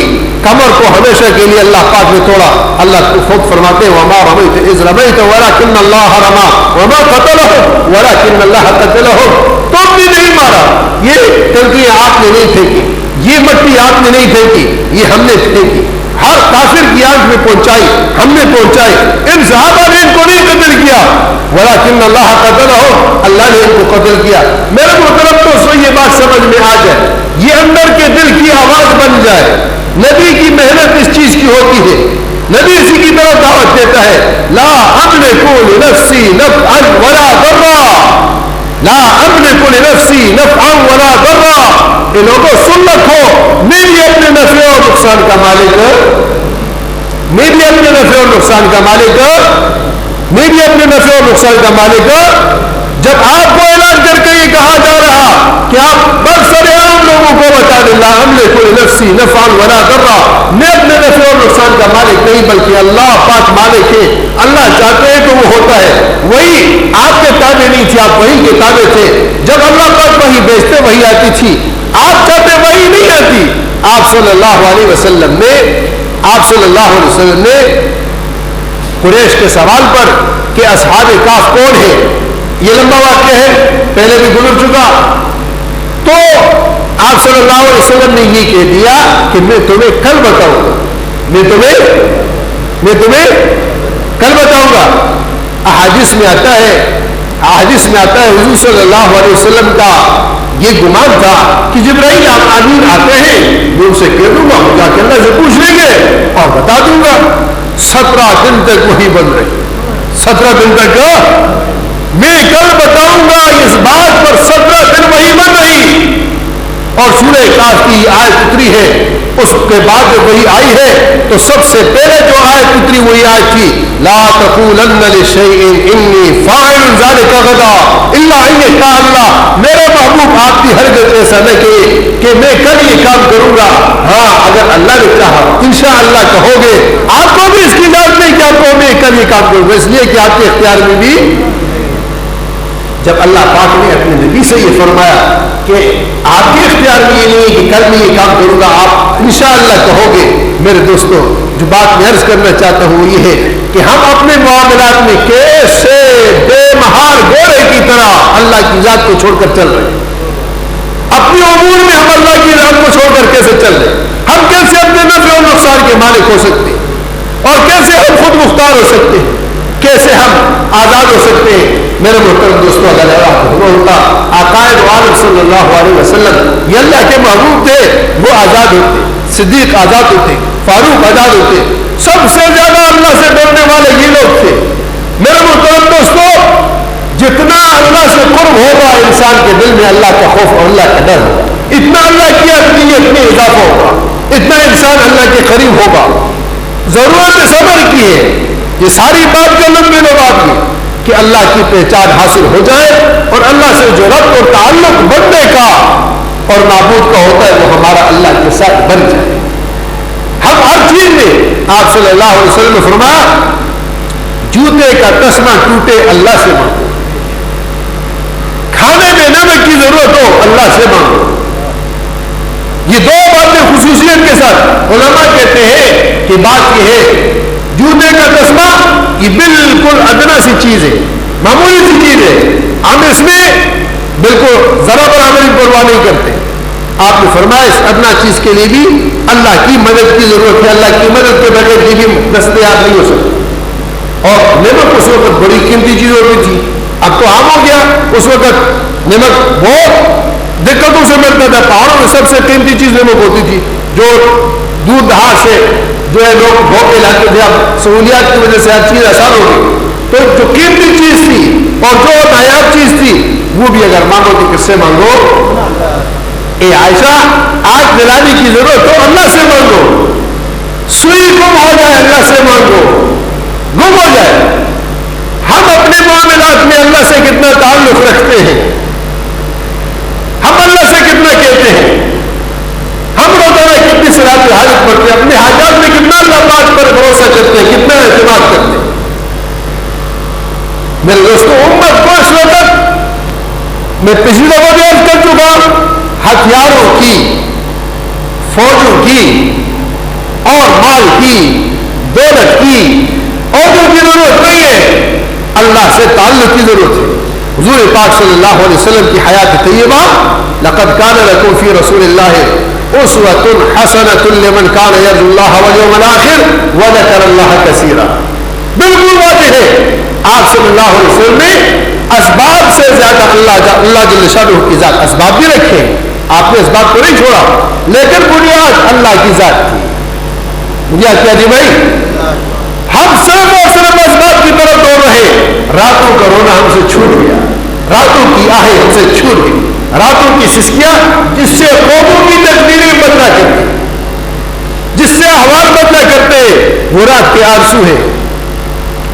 کمر کو ہمیشہ کے لیے اللہ پاک نے توڑا. اللہ خود فرماتے ہیں وما رمیت اذ رمیت ولکن اللہ رما وما قتلهم ولکن اللہ قتلهم. تم بھی نہیں مارا، یہ کنکریاں آپ نے نہیں پھینکی، یہ مٹی آپ نے نہیں پھینکی، یہ ہم نے پھینکی. ہر کافر کی آنکھ میں پہنچائی، ہم نے پہنچائی. ان صحابہ نے ان کو نہیں قتل کیا، ولکن اللہ قتلهم، اللہ نے ان کو قتل کیا. میرے محترم دوستو یہ بات سمجھ میں آ جائے، یہ اندر کے دل کی آواز بن جائے. نبی کی محنت اس چیز کی ہوتی ہے. نبی اسی کی طرف دعوت دیتا ہے لا املک لنفسی نفعا ولا ضرا، لا املک لنفسی نفعا ولا ضرا. یہ لوگوں سن رکھو، میری اپنے نفع اور نقصان کا مالک، میری اپنے نفع اور نقصان کا مالک، میری اپنے نفع اور نقصان کا مالک. جب آپ کو اعلان کر کے یہ کہا جا رہا کہ آپ برسر عام لوگوں کو بتا دیں لا املک لنفسی نفعا ولا ضرا، میں اپنے نفع اور نقصان کا مالک نہیں بلکہ اللہ پاک مالک ہے. اللہ چاہتے ہیں تو وہ ہوتا ہے. وہی آپ کے تابع نہیں تھے، آپ وہی کے تابع تھے. جب اللہ پاک وہی بیچتے وہی آتی تھی، آپ چاہتے وہی نہیں آتی. آپ صلی اللہ علیہ وسلم نے قریش کے سوال پر کہ اصحاب کہف کون ہے، یہ لمبا واقعہ ہے، پہلے بھی گزر چکا. تو آپ صلی اللہ علیہ وسلم نے یہ کہہ دیا کہ میں تمہیں کل بتاؤں گا، میں تمہیں کل بتاؤں گا. احادیث میں آتا ہے حضور صلی اللہ علیہ وسلم کا یہ گمان تھا کہ جبرائیل آمین آتے ہیں، میں ان سے کہہ دوں گا، جا کے اللہ سے پوچھ لیں گے اور بتا دوں گا. 17 دن تک وہی بند رہی. 17 دن تک میں کل بتاؤں گا اس بات پر 17 دن وہی بند رہی. اور سورہ کہف کی آیت اتری ہے، اس کے بعد جب وہی آئی ہے تو سب سے پہلے جو آیت اتری وہی آیت تھی لا تقولن لشیء انی فاعل ذلک غدا الا ان یشاء اللہ. میرے محبوب آپ کی ہرگز ایسا نہ کہے کہ میں کل یہ کام کروں گا، ہاں اگر اللہ نے چاہا انشاءاللہ کہو گے. آپ کو بھی اس کی اجازت نہیں کہ آپ کو میں کل یہ کام کروں گا، اس لیے کہ آپ کے اختیار میں بھی. جب اللہ پاک نے اپنے نبی سے یہ فرمایا کہ آپ کے اختیار میں یہ نہیں ہے کہ کل میں یہ کام کروں گا، آپ انشاءاللہ کہو گے. میرے دوستو جو بات میں عرض کرنا چاہتا ہوں یہ ہے کہ ہم اپنے معاملات میں کیسے بے مہار گھوڑے کی طرح اللہ کی ذات کو چھوڑ کر چل رہے ہیں. اپنے امور میں ہم اللہ کی ذات کو چھوڑ کر کیسے چل رہے ہیں. ہم کیسے اپنے نفع اور نقصان کے مالک ہو سکتے ہیں، اور کیسے ہم خود مختار ہو سکتے ہیں، کیسے ہم آزاد ہو سکتے ہیں. میرے محترم دوستوں عقائد عالم صلی اللہ علیہ وسلم یہ اللہ کے محبوب تھے، وہ آزاد ہوتے، صدیق آزاد ہوتے، فاروق آزاد ہوتے. سب سے زیادہ اللہ سے ڈرنے والے یہ لوگ تھے. میرے محترم دوستوں جتنا اللہ سے قرب ہوگا انسان کے دل میں اللہ کا خوف اور اللہ کا ڈر ہوگا، اتنا اللہ کی عطیت میں اضافہ ہوگا، اتنا انسان اللہ کے قریب ہوگا. ضرورت صبر کی ہے. یہ ساری بات جو لمبی بات ہے کہ اللہ کی پہچان حاصل ہو جائے اور اللہ سے جو ربط اور تعلق بننے کا اور معبود کا ہوتا ہے وہ ہمارا اللہ کے ساتھ بن جائے. ہم ہر چیز میں آپ صلی اللہ علیہ وسلم نے فرمایا جوتے کا تسمہ ٹوٹے اللہ سے مانگو، کھانے میں نمک کی ضرورت ہو اللہ سے مانگو. یہ 2 اپنی خصوصیت کے ساتھ علماء کہتے ہیں کہ بات یہ ہے جوتے کا تسمہ یہ بالکل ادنا سی چیز ہے, معمولی سی چیز ہے, ہم اس میں بالکل ذرا برابر پرواہ نہیں کرتے. آپ نے فرمایا اس ادنا چیز کے لیے بھی اللہ کی مدد کی ضرورت ہے, اللہ کی مدد کے بغیر یہ بھی دستیاب نہیں ہو سکتی. اور نمک اس وقت بڑی قیمتی چیز ہوتی تھی, اب تو عام ہو گیا. اس وقت نمک بہت دقتوں سے ملتا تھا, پہاڑوں میں سب سے قیمتی چیز نمک ہوتی تھی جو دور دہار سے جو ہے لوگ بہت لاتے تھے. اب سہولیات کی وجہ سے ہر چیز آسان ہو گئی, تو جو قیمتی چیز تھی اور جو نایاب چیز تھی وہ بھی اگر مانگو تو کس سے مانگو؟ اے عائشہ آگ جلانے کی ضرورت تو اللہ سے مانگو, سوئی گم ہو جائے اللہ سے مانگو, گم ہو جائے. ہم اپنے معاملات میں اللہ سے کتنا تعلق رکھتے ہیں, ہم اللہ سے کتنا کہتے ہیں, ہم روزانہ کتنی صلاۃ حاجت پڑھتے ہیں, اپنے حاجات میں کتنا اللہ پاک پر بھروسہ کرتے ہیں, کتنا اعتماد کرتے ہیں. میرے دوستوں امت کو اس وقت میں پچھلی دفعہ بھی عرض کر چکا, ہتھیاروں کی, فوجوں کی اور مال کی, دولت کی عہدوں کی ضرورت نہیں ہے, اللہ سے تعلق کی ضرورت ہے. حضور پاک صلی اللہ علیہ وسلم کی حیات طیبہ لقد کان لکم فی رسول اللہ اسوۃ حسنۃ لمن کان یرجو اللہ والیوم الآخر وذکر اللہ کثیرا. بالکل واضح ہے آپ صلی اللہ علیہ وسلم نے اسباب سے زیادہ اللہ جل شانہ کی ذات, اسباب بھی رکھے ہیں, آپ نے اسباب کو نہیں چھوڑا, لیکن بنیاد اللہ کی ذات تھی. بنیاد کیا تھی بھائی؟ ہم صرف اور صرف اسباب کی طرف دوڑ رہے. راتوں کا رونا ہم سے چھوٹ گیا, راتوں کی آہیں ہم سے چھوٹ گئی, راتوں کی سسکیاں جس سے قوموں کی تقدیریں بدلا کرتی, جس سے احوال بدلا کرتے, وہ رات کے آرزو ہے,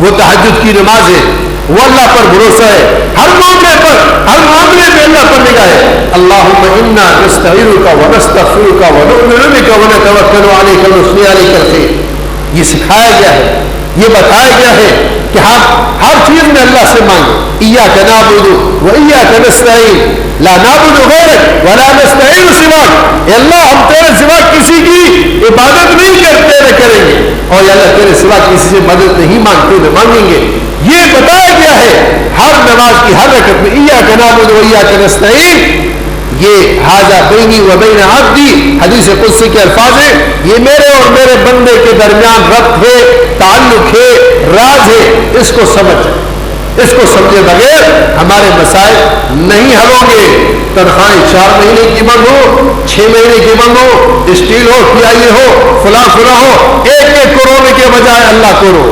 وہ تہجد کی نماز ہے, وہ اللہ پر بھروسہ ہے, ہر معاملے پر, ہر معاملے میں اللہ پر نگاہ ہے. اللہم انا نستعینک ونستغفرک ونؤمن بک ونتوکل علیک ونثنی علیک الخیر. یہ سکھایا گیا ہے, یہ بتایا گیا ہے کہ ہم ہر چیز میں اللہ سے مانگیں. ایاک نعبد و ایاک نستعین لا نعبد غیرک ولا نستعین سواک. اے اللہ ہم تیرے سوا کسی کی عبادت نہیں کرتے, نہ کریں گے, اور یا اللہ تیرے سوا کسی سے مدد نہیں مانگتے, نہ مانگیں گے. یہ بتایا گیا ہے ہر نماز کی ہر رکعت میں ایاک نعبد و ایاک نستعین. یہ حاجہ بینی و بین عبدی, حدیث قدسی کے الفاظ ہیں, یہ میرے اور میرے بندے کے درمیان ربط ہے, تعلق ہے, راز ہے. اس کو سمجھ, اس کو سمجھے بغیر ہمارے مسائل نہیں حل ہوں گے. تنخواہیں 4 مہینے کی مانگو, 6 مہینے کی مانگو, اسٹیل ہو, PIA ہو, فلاں فلاں ہو, ایک کروڑ کے بجائے اللہ کرو,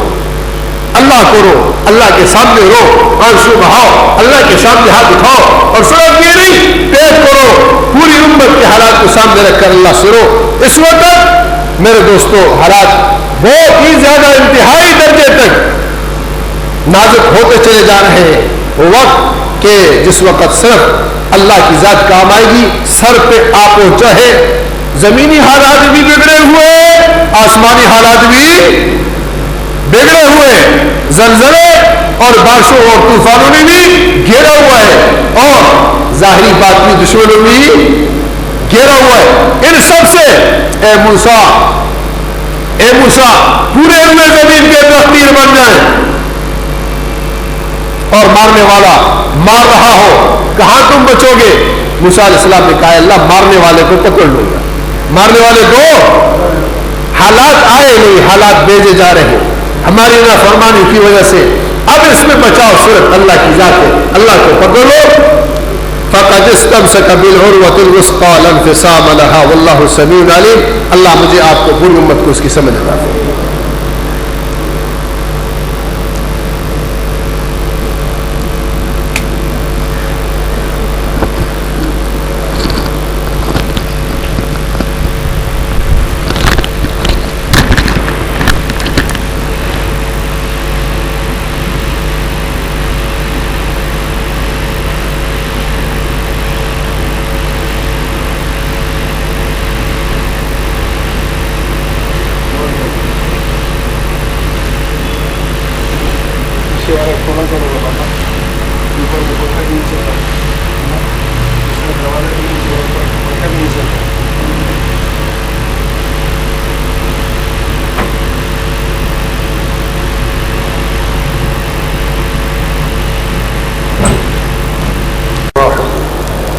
اللہ کرو, اللہ کے سامنے رو, آنسو بہاؤ, اللہ کے سامنے ہاتھ اٹھاؤ, اور صرف یہ نہیں پیش کرو, پوری امت کے حالات کو سامنے رکھ کر اللہ سے رو. اس وقت میرے دوستو حالات بہت ہی زیادہ انتہائی درجے تک نازک ہوتے چلے جا رہے ہیں. وہ وقت کہ جس وقت صرف اللہ کی ذات کام آئے گی, سر پہ آ پہنچا ہے. زمینی حالات بھی بگڑے ہوئے, آسمانی حالات بھی بگڑے ہوئے, زلزلے اور بارشوں اور طوفانوں نے بھی گھیرا ہوا ہے, اور ظاہری باطنی دشمنوں بھی گھیرا ہوا ہے. ان سب سے اے موسیٰ, اے موسیٰ پورے ہوئے زمین کے تیر بن جائیں, اور مارنے والا مار رہا ہو, کہاں تم بچو گے؟ موسیٰ علیہ السلام نے کہا اللہ مارنے والے کو پکڑ لوں گا, مارنے والے کو. حالات آئے نہیں, حالات بھیجے جا رہے ہیں ہماری نافرمانی کی وجہ سے. اب اس میں بچاؤ صرف اللہ کی ذات ہے, اللہ کو پکڑ لو. فقد استمسك بالعروة الوثقى لا انفصام لها والله سميع عليم. اللہ مجھے آپ کو پوری امت کو اس کی سمجھ عطا فرمائے.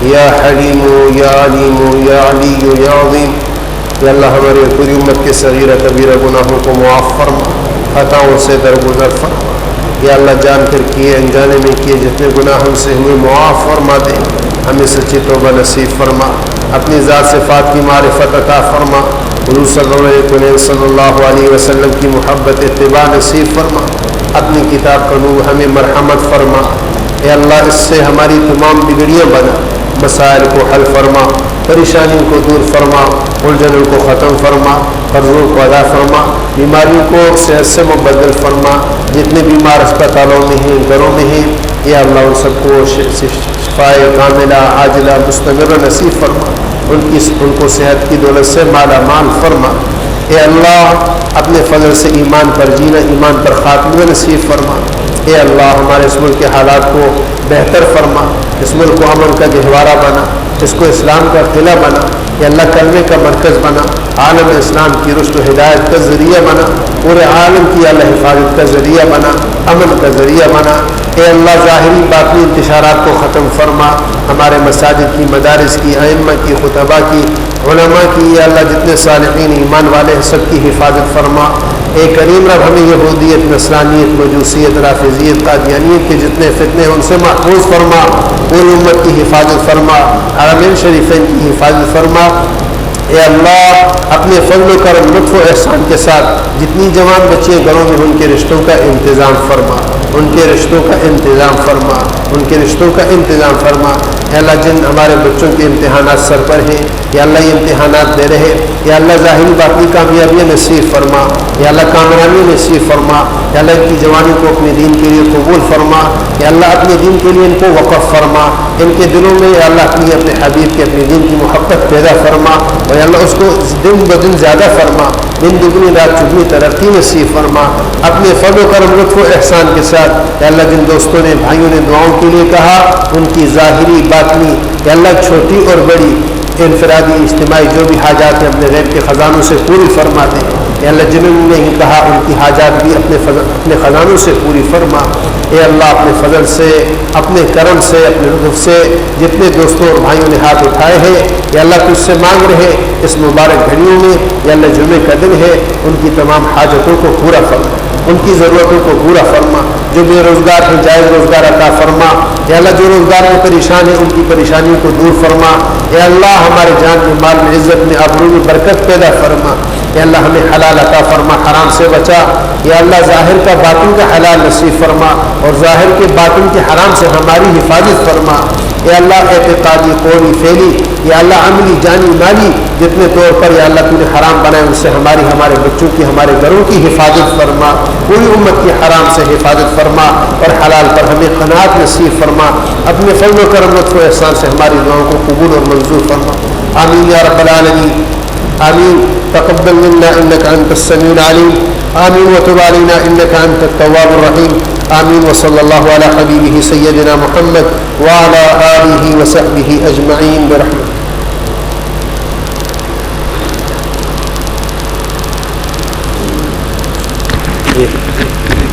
یا حلیم یا علیم یا علی یا عظیم. یا اللہ ہماری پوری امت کے صغیرہ کبیرہ گناہوں کو معاف فرما، خطاؤں سے درگزر فرما. یا اللہ جان کر کیے انجانے میں کیے جتنے گناہ ہم سے ہوئے معاف فرما دے، ہمیں سچی توبہ نصیب فرما، اپنی ذات صفات کی معرفت عطا فرما، حضور صلی اللہ علیہ وسلم کی محبت اتباع نصیب فرما، اپنی کتاب کا نور ہمیں مرحمت فرما. اے اللہ اس سے ہماری تمام بگڑیاں بنا، مسائل کو حل فرما، پریشانیوں کو دور فرما، الجھنوں کو ختم فرما، قرضوں کو ادا فرما، بیماریوں کو صحت سے مبدل فرما. جتنے بیمار اسپتالوں میں ہیں، گھروں میں ہیں، یا اللہ ان سب کو شفائے کاملہ عاجلہ مستمرہ نصیب فرما، ان کو صحت کی دولت سے مالا مال فرما. اے اللہ اپنے فضل سے ایمان پر جینا، ایمان پر خاتمہ نصیب فرما. اے اللہ ہمارے اس ملک کے حالات کو بہتر فرما، اس ملک کو امن کا گہوارہ بنا، اس کو اسلام کا قلعہ بنا. اے اللہ کلمے کا مرکز بنا، عالم اسلام کی رشد و ہدایت کا ذریعہ بنا، پورے عالم کی اللہ حفاظت کا ذریعہ بنا، امن کا ذریعہ بنا. اے اللہ ظاہری باطنی انتشارات کو ختم فرما، ہمارے مساجد کی، مدارس کی، ائمہ کی، خطبہ کی، علماء کی، یا اللہ جتنے صالحین ایمان والے ہیں سب کی حفاظت فرما. اے کریم رب ہمیں یہودیت، نصرانیت، مجوسیت، رافضیت، قادیانیت کے جتنے فتنے ہیں ان سے محفوظ فرما، پوری امت کی حفاظت فرما، حرمین شریفین کی حفاظت فرما. اے اللہ اپنے فضل و کرم، لطف و احسان کے ساتھ جتنی جوان بچے گھروں میں ان کے رشتوں کا انتظام فرما، ان کے رشتوں کا انتظام فرما، ان کے رشتوں کا انتظام فرما. اے اللہ جن ہمارے بچوں کے امتحانات سر پر ہیں، یا اللہ یہ امتحانات دے رہے، یا اللہ ظاہری باطنی کامیابیاں نصیب فرما، یا اللہ کامرانی نصیب فرما. یا اللہ ان کی جوانی کو اپنے دین کے لیے قبول فرما، یا اللہ اپنے دین کے لیے ان کو وقف فرما، ان کے دلوں میں یا اللہ اپنے حبیب کے اپنے دین کی محبت پیدا فرما، اور یا اللہ اس کو دن بدن زیادہ فرما، دن دگنی رات چگنی ترقی نصیب فرما. اپنے فضل و کرم، لطف و احسان کے ساتھ یا اللہ جن دوستوں نے، بھائیوں نے دعاؤں کے لیے کہا، ان کی ظاہری باطنی یا اللہ چھوٹی اور بڑی، انفرادی اجتماعی جو بھی حاجات ہیں اپنے غیب کے خزانوں سے پوری فرما دے. اے اللہ جنہوں نے ہی کہا ان کی حاجات بھی اپنے خزانوں سے پوری فرما. اے اللہ اپنے فضل سے، اپنے کرم سے، اپنے لطف سے جتنے دوستوں اور بھائیوں نے ہاتھ اٹھائے ہیں یا اللہ تجھ سے مانگ رہے اس مبارک گھڑیوں میں، یا اللہ جمعے کا دن ہے، ان کی تمام حاجتوں کو پورا فرما، ان کی ضرورتوں کو پورا فرما. جو بے روزگار ہیں جائز روزگار عطا فرما. یا اللہ جو روزگار میں پریشان ہیں ان کی پریشانیوں کو دور فرما. اے اللہ ہمارے جان میں، مال میں، عزت میں، آبرو میں برکت پیدا فرما. یا اللہ ہمیں حلال عطا فرما، حرام سے بچا. یا اللہ ظاہر کا باطن کا حلال نصیب فرما، اور ظاہر کے باطن کے حرام سے ہماری حفاظت فرما. یا اللہ اعتقادی، قولی، فعلی، یا اللہ عملی، جانی، مالی جتنے طور پر یا اللہ تو نے حرام بنائے ان سے ہمارے بچوں کی، ہمارے گھروں کی حفاظت فرما، پوری امت کی حرام سے حفاظت فرما، اور حلال پر ہمیں قناعت نصیب فرما. اپنے فضل و کرم، لطف و احسان سے ہماری دعاؤں کو قبول اور منظور فرما. آمین یا رب العالمین. آمین. تقبل منا انك انت السميع العليم. آمین وتب علينا انك انت التواب الرحيم. آمین. وصلی اللہ علی حبیبہ سیدنا محمد وعلى آلہ وصحبہ اجمعین برحمتہ. Yeah.